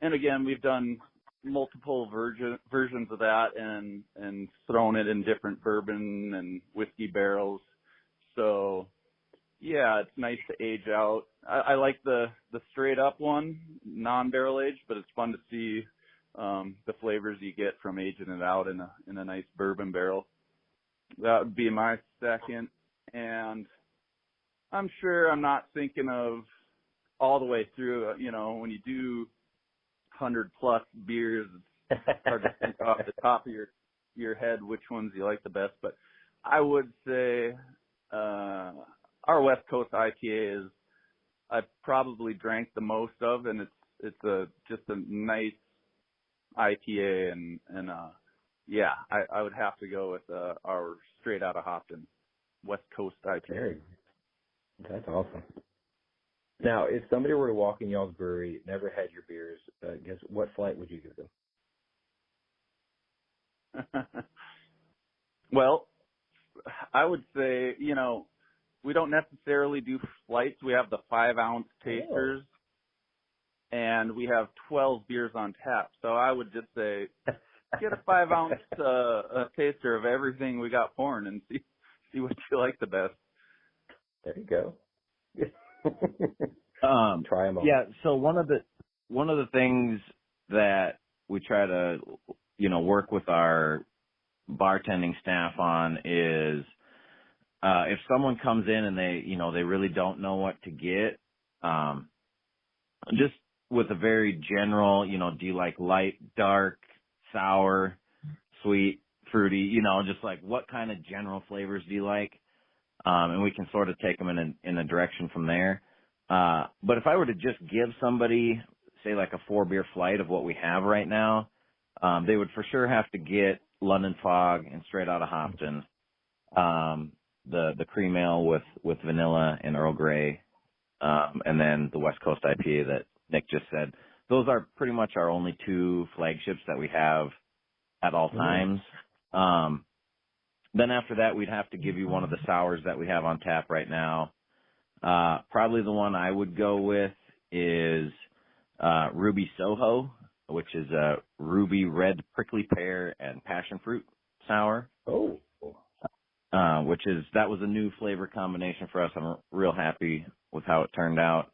and again, we've done multiple versions of that and thrown it in different bourbon and whiskey barrels. So yeah, it's nice to age out. I like the straight up one, non-barrel aged, but it's fun to see the flavors you get from aging it out in a nice bourbon barrel. That would be my second. And I'm sure I'm not thinking of all the way through, when you do 100+ beers, it's hard to think off the top of your head which ones you like the best. But I would say our West Coast IPA is I've probably drank the most of, and it's just a nice IPA, and I would have to go with our straight out of Hopton West Coast IPA. That's awesome. Now, if somebody were to walk in y'all's brewery, never had your beers, guess what flight would you give them? Well, I would say, we don't necessarily do flights. We have the 5-ounce tasters, and we have 12 beers on tap. So I would just say, get a 5-ounce taster of everything we got pouring and see what you like the best. There you go. Try them all. Yeah. So one of the things that we try to, work with our bartending staff on is, if someone comes in and they really don't know what to get, just with a very general, do you like light, dark, sour, sweet, fruity, just like what kind of general flavors do you like? And we can sort of take them in a direction from there. But if I were to just give somebody, say, like a 4-beer flight of what we have right now, they would for sure have to get London Fog and straight out of Hopton, the cream ale with vanilla and Earl Grey, and then the West Coast IPA that Nick just said. Those are pretty much our only 2 flagships that we have at all times. Then after that, we'd have to give you one of the sours that we have on tap right now. Probably the one I would go with is Ruby Soho, which is a ruby red prickly pear and passion fruit sour. Oh. That was a new flavor combination for us. I'm real happy with how it turned out.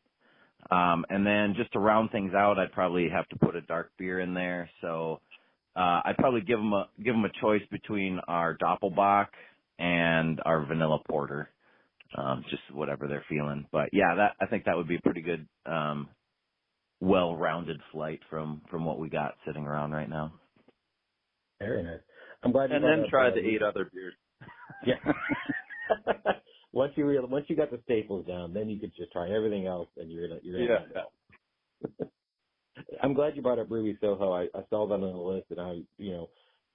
And then just to round things out, I'd probably have to put a dark beer in there. So I'd probably give them a choice between our Doppelbock and our vanilla porter, just whatever they're feeling. But yeah, I think that would be a pretty good, well-rounded flight from what we got sitting around right now. Very nice. I'm glad. And then try the 8 other beers. Yeah. Once you got the staples down, then you could just try everything else, and you're yeah. I'm glad you brought up Ruby Soho. I saw that on the list, and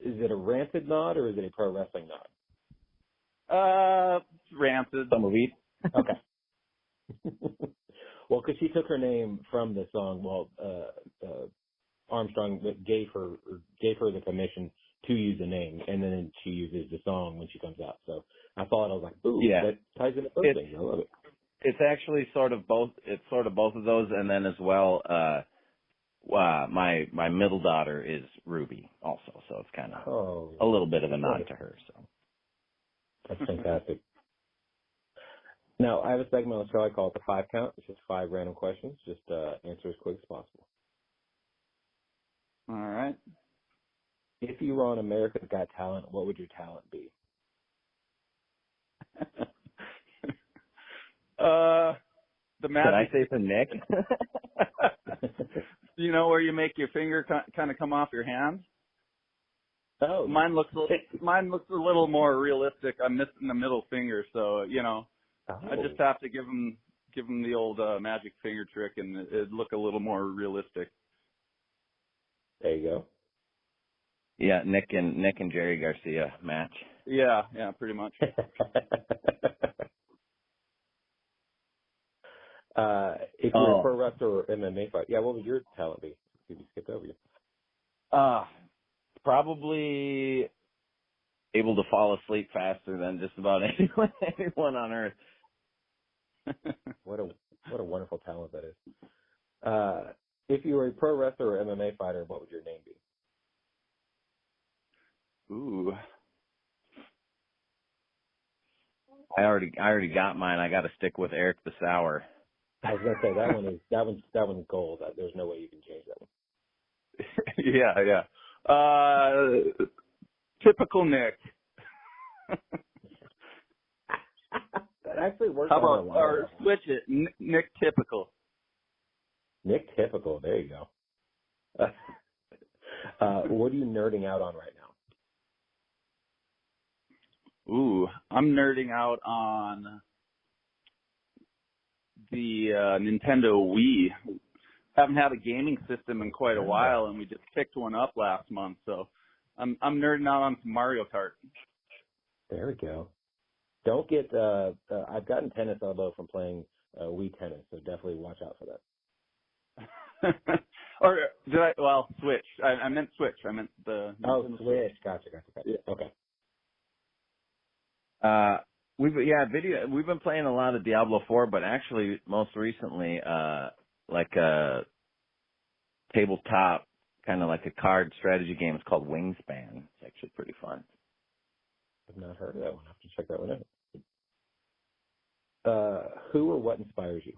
is it a Rancid nod or is it a pro wrestling nod? Rancid. Some of each. Okay. Well, because she took her name from the song. Well, Armstrong gave her the permission to use the name, and then she uses the song when she comes out. So I thought, I was like, ooh, yeah. that ties into both things. I love it. It's actually sort of both. It's sort of both of those, and then as well, my middle daughter is Ruby also, so it's kind of a little bit of a nod to her. So that's fantastic. Now, I have a segment on the show I call it the 5 count. It's just 5 random questions. Just answer as quick as possible. All right. If you were on America's Got Talent, what would your talent be? The magic. Did I say for Nick? Where you make your finger kind of come off your hand? Oh. Mine looks a little more realistic. I'm missing the middle finger, so I just have to give him the old magic finger trick, and it'd look a little more realistic. There you go. Yeah, Nick and Jerry Garcia match. Yeah, pretty much. If you're a pro wrestler or MMA fight, what would your talent be? If you skipped over you. Probably able to fall asleep faster than just about anyone on earth. What a wonderful talent that is. If you were a pro wrestler or MMA fighter, what would your name be? Ooh. I already got mine. I got to stick with Eric the Sour. I was gonna say that one's gold. There's no way you can change that one. Yeah. Typical Nick. That actually works. How about, or switch it, Nick Typical. Nick Typical. There you go. What are you nerding out on right now? Ooh, I'm nerding out on the Nintendo Wii. Haven't had a gaming system in quite a while, and we just picked one up last month. So I'm nerding out on some Mario Kart. There we go. Don't get. I've gotten tennis elbow from playing Wii tennis, so definitely watch out for that. Or did I? Well, Switch. I meant Switch. I meant the. Oh, Switch. Gotcha. Yeah. Okay. We've been playing a lot of Diablo 4, but actually most recently, like a tabletop, kind of like a card strategy game. It's called Wingspan. It's actually pretty fun. I've not heard of that one. I have to check that one out. Who or what inspires you?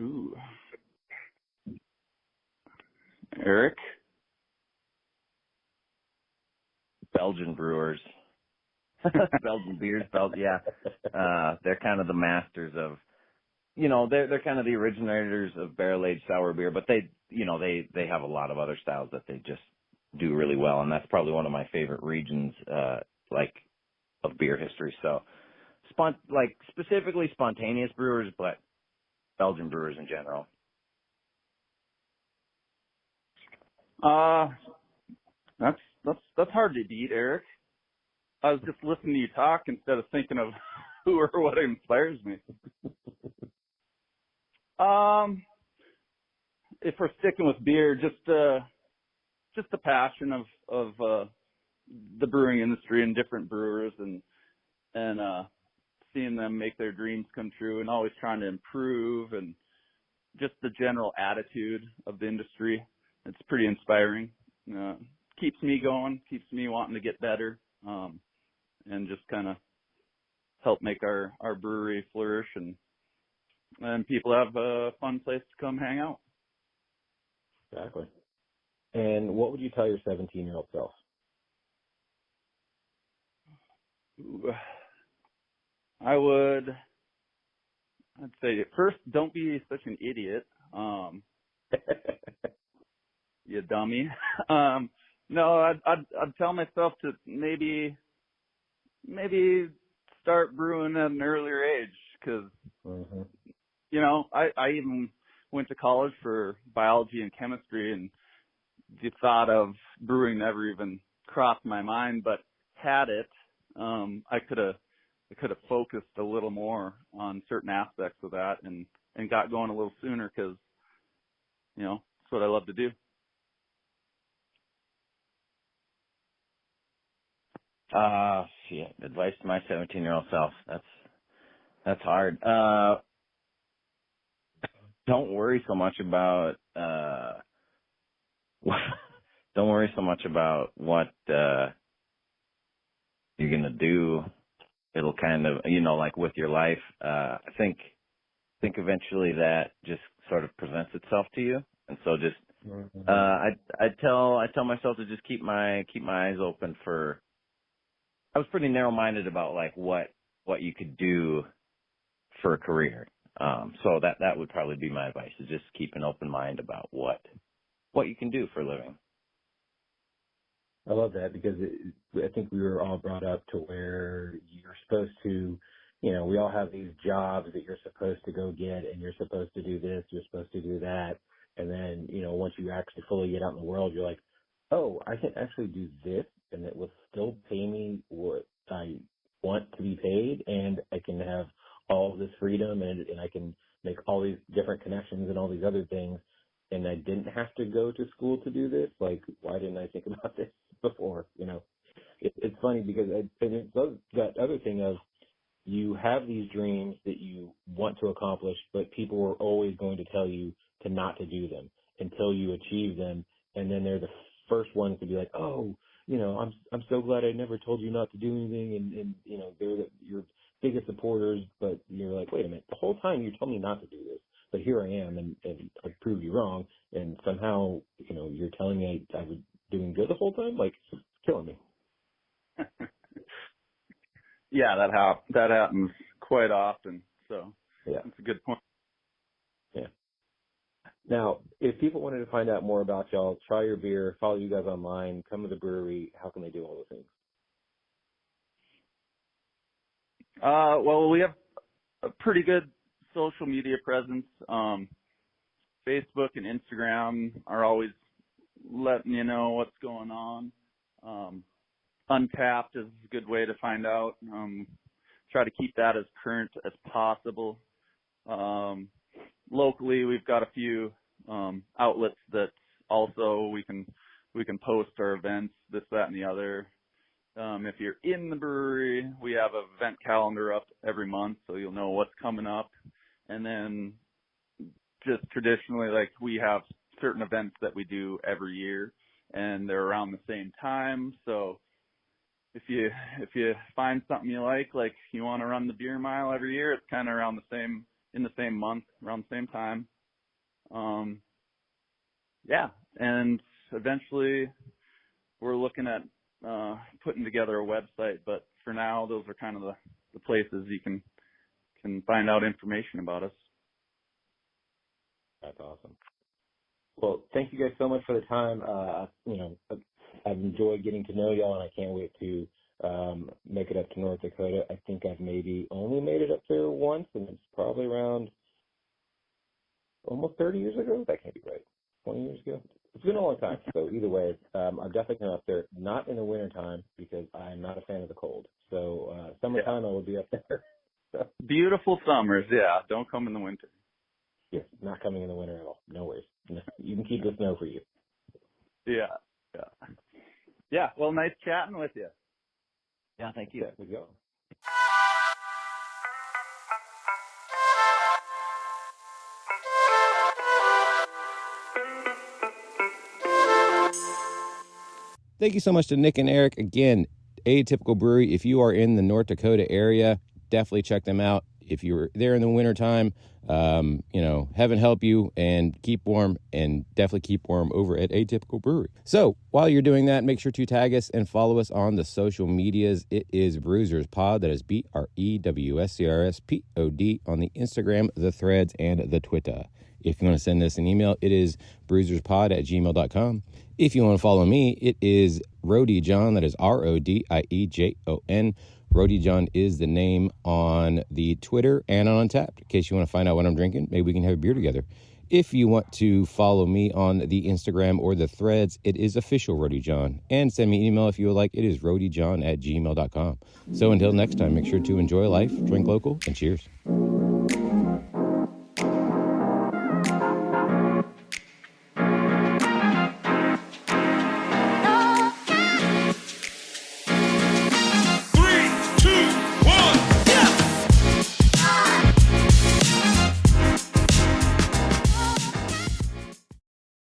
Ooh. Eric? Belgian brewers. Belgian beers, yeah. They're kind of the masters of, they're kind of the originators of barrel-aged sour beer, but they have a lot of other styles that they just do really well, and that's probably one of my favorite regions, of beer history. So, specifically spontaneous brewers, but Belgian brewers in general. That's hard to beat, Eric. I was just listening to you talk instead of thinking of who or what inspires me. If we're sticking with beer, just the passion of the brewing industry and different brewers and seeing them make their dreams come true and always trying to improve, and just the general attitude of the industry. It's pretty inspiring. Keeps me going, keeps me wanting to get better, and just kind of help make our brewery flourish and people have a fun place to come hang out. Exactly. And what would you tell your 17-year-old self? I'd say first, don't be such an idiot. You dummy. No, I'd tell myself to maybe start brewing at an earlier age, because I even went to college for biology and chemistry, and the thought of brewing never even crossed my mind. But had it, I could have focused a little more on certain aspects of that and got going a little sooner, because it's what I love to do. Advice to my 17-year-old self. That's hard. Don't worry so much about what you're gonna do. It'll kind of, like with your life. I think eventually that just sort of presents itself to you, and so just I tell myself to just keep my eyes open for. I was pretty narrow-minded about like what you could do for a career. So that would probably be my advice, is just keep an open mind about what you can do for a living. I love that, because I think we were all brought up to where you're supposed to, we all have these jobs that you're supposed to go get, and you're supposed to do this, you're supposed to do that. And then, once you actually fully get out in the world, you're like, oh, I can actually do this, and it will still pay me what I want to be paid, and I can have all this freedom, and I can make all these different connections and all these other things, and I didn't have to go to school to do this. Like, why didn't I think about this before? It's funny, because it's that other thing of, you have these dreams that you want to accomplish, but people are always going to tell you to not to do them until you achieve them. And then they're the first ones to be like, oh, I'm so glad I never told you not to do anything. And they're your biggest supporters, but you're like, wait a minute, the whole time you told me not to do this, but here I am, and I proved you wrong. And somehow, you're telling me I was doing good the whole time? Like, it's killing me. Yeah, that happens quite often. So yeah, that's a good point. Yeah. Now, if people wanted to find out more about y'all, try your beer, follow you guys online, come to the brewery, how can they do all those things? Well, we have a pretty good social media presence. Facebook and Instagram are always letting you know what's going on. Untapped is a good way to find out. Try to keep that as current as possible. Locally, we've got a few outlets that also we can post our events, this, that, and the other. If you're in the brewery, we have an event calendar up every month, so you'll know what's coming up. And then just traditionally, like, we have certain events that we do every year, and they're around the same time. So if you find something you like you want to run the beer mile every year, it's kind of around in the same month, around the same time. Yeah, and eventually we're looking at putting together a website, but for now, those are kind of the places you can find out information about us. That's awesome. Well, thank you guys so much for the time. I've enjoyed getting to know y'all, and I can't wait to make it up to North Dakota. I think I've maybe only made it up there once, and it's probably around almost 30 years ago. That can't be right. 20 years ago. It's been a long time. So either way, I'm definitely going up there, not in the wintertime because I'm not a fan of the cold. So summertime, I will be up there. So. Beautiful summers, yeah. Don't come in the winter. Yes, not coming in the winter at all. No worries. You can keep the snow for you. Yeah. Yeah, well, nice chatting with you. Yeah, thank you. There we go. Thank you so much to Nick and Eric. Again, Atypical Brewery. If you are in the North Dakota area, definitely check them out. If you're there in the wintertime, heaven help you, and keep warm, and definitely keep warm over at Atypical Brewery. So while you're doing that, make sure to tag us and follow us on the social medias. It is Brewsers Pod. That is BREWSCRSPOD on the Instagram, the Threads, and the Twitter. If you want to send us an email, it is brewserspod@gmail.com. If you want to follow me, it is Roadie John. That is RODIEJON. Roadie John is the name on the Twitter and on Untapped. In case you want to find out what I'm drinking, maybe we can have a beer together. If you want to follow me on the Instagram or the Threads, it is official Roadie John. And send me an email if you would like. It is roadiejohn@gmail.com. So until next time, make sure to enjoy life, drink local, and cheers.